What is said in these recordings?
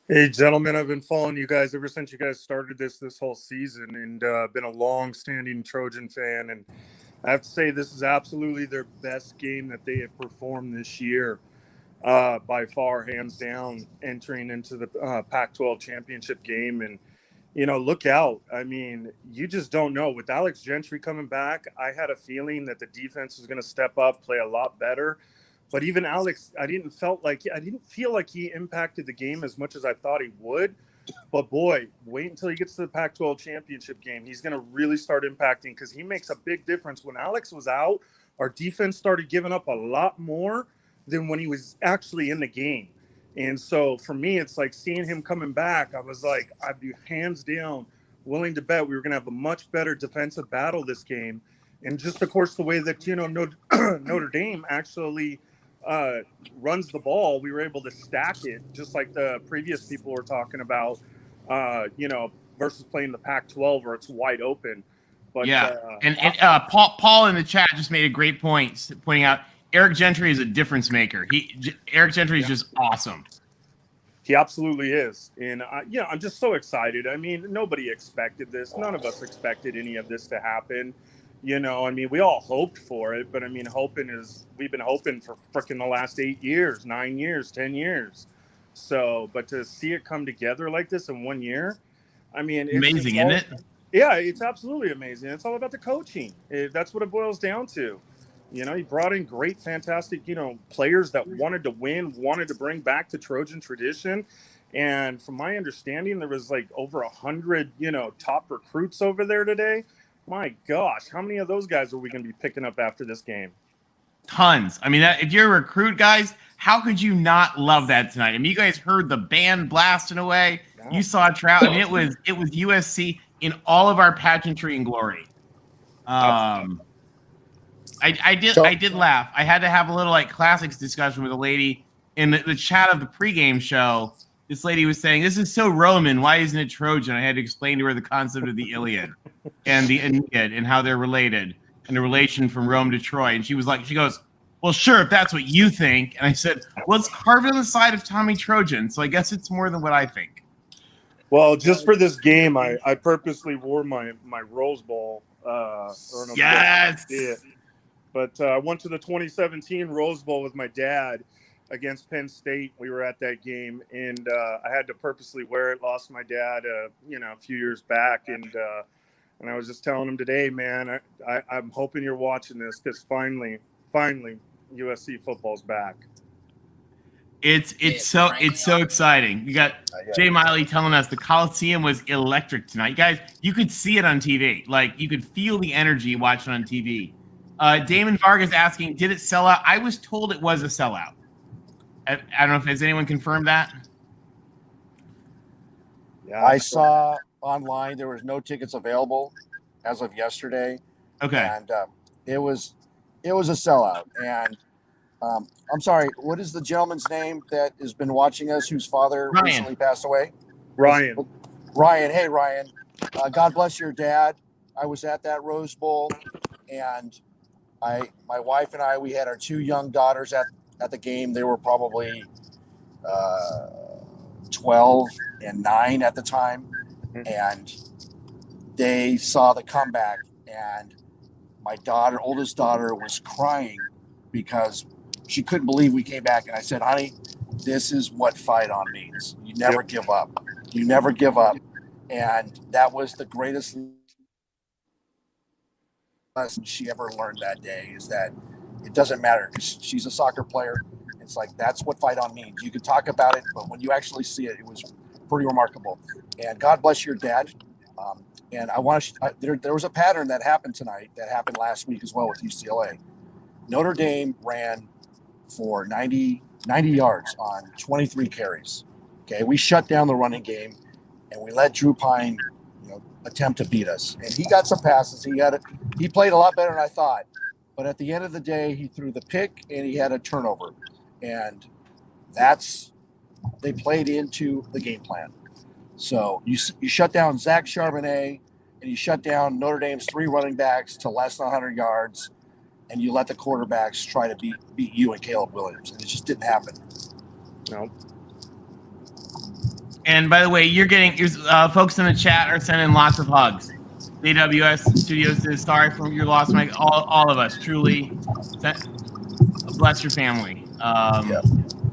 Hey, gentlemen, I've been following you guys ever since you guys started this whole season, and been a long-standing Trojan fan. And I have to say, this is absolutely their best game that they have performed this year, by far, hands down, entering into the Pac-12 championship game. And look out. I mean, you just don't know. With Alex Gentry coming back, I had a feeling that the defense was going to step up, play a lot better. But even Alex, I didn't feel like he impacted the game as much as I thought he would. But boy, wait until he gets to the Pac-12 championship game. He's going to really start impacting because he makes a big difference. When Alex was out, our defense started giving up a lot more than when he was actually in the game. And so for me, it's like seeing him coming back. I was like, I'd be hands down willing to bet we were going to have a much better defensive battle this game. And just, of course, the way that, Notre Dame actually uh, runs the ball, we were able to stack it just like the previous people were talking about, versus playing the Pac-12 where it's wide open. But Yeah, and Paul in the chat just made a great point, pointing out Eric Gentry is a difference maker. Eric Gentry is just awesome. he absolutely is. And, I'm just so excited. I mean, nobody expected this. None of us expected any of this to happen. I mean, we all hoped for it, but I mean, we've been hoping for freaking the last 8 years, 9 years, 10 years. So, but to see it come together like this in 1 year, I mean, Amazing, isn't it? Yeah, it's absolutely amazing. It's all about the coaching. That's what it boils down to. He brought in great, fantastic, players that wanted to win, wanted to bring back the Trojan tradition. And from my understanding, there was like over 100, top recruits over there today. My gosh, how many of those guys are we going to be picking up after this game? Tons. I mean, if you're a recruit, guys, how could you not love that tonight? I mean, you guys heard the band blasting away. Yeah. You saw Trout. I mean, it was USC in all of our pageantry and glory. I did laugh. I had to have a little like classics discussion with a lady in the chat of the pregame show. This lady was saying, "This is so Roman. Why isn't it Trojan?" I had to explain to her the concept of the Iliad and the Aeneid and how they're related and the relation from Rome to Troy. And she goes, "Well, sure, if that's what you think." And I said, "Well, it's carved on the side of Tommy Trojan, so I guess it's more than what I think." Well, just for this game, I purposely wore my Rose Bowl. Yes. But I went to the 2017 Rose Bowl with my dad against Penn State. We were at that game, and I had to purposely wear it. Lost my dad, a few years back, and I was just telling him today, man, I'm hoping you're watching this because finally, USC football's back. It's so exciting. You got Jay Miley telling us the Coliseum was electric tonight. Guys, you could see it on TV. Like, you could feel the energy watching on TV. Damon Vargas asking, did it sell out? I was told it was a sellout. I don't know if has anyone confirmed that. Yeah, I saw online there was no tickets available as of yesterday. Okay, and it was a sellout. And I'm sorry, what is the gentleman's name that has been watching us, whose father recently passed away? Ryan. Hey, Ryan. God bless your dad. I was at that Rose Bowl, and my wife and I, we had our two young daughters at the game. They were probably 12 and 9 at the time, and they saw the comeback, and my oldest daughter was crying because she couldn't believe we came back. And I said, honey, this is what fight on means. You never give up. You never give up. And that was the greatest lesson she ever learned that day, is that it doesn't matter, because she's a soccer player. It's like, that's what fight on means. You can talk about it, but when you actually see it, it was pretty remarkable. And God bless your dad. And I want to, there was a pattern that happened tonight that happened last week as well with UCLA. Notre Dame ran for 90 yards on 23 carries. Okay, we shut down the running game, and we let Drew Pine, attempt to beat us. And he got some passes. He played a lot better than I thought. But at the end of the day, he threw the pick and he had a turnover. And they played into the game plan. So you shut down Zach Charbonnet, and you shut down Notre Dame's 3 running backs to less than 100 yards, and you let the quarterbacks try to beat you and Caleb Williams. And it just didn't happen. No. And by the way, folks in the chat are sending lots of hugs. AWS Studios says sorry for your loss, Mike. All of us, truly. Bless your family.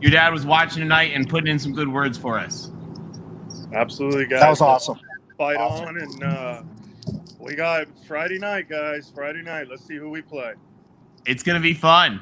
Your dad was watching tonight and putting in some good words for us. Absolutely, guys. That was awesome. Fight Awesome. on, and we got Friday night, guys. Friday night. Let's see who we play. It's going to be fun.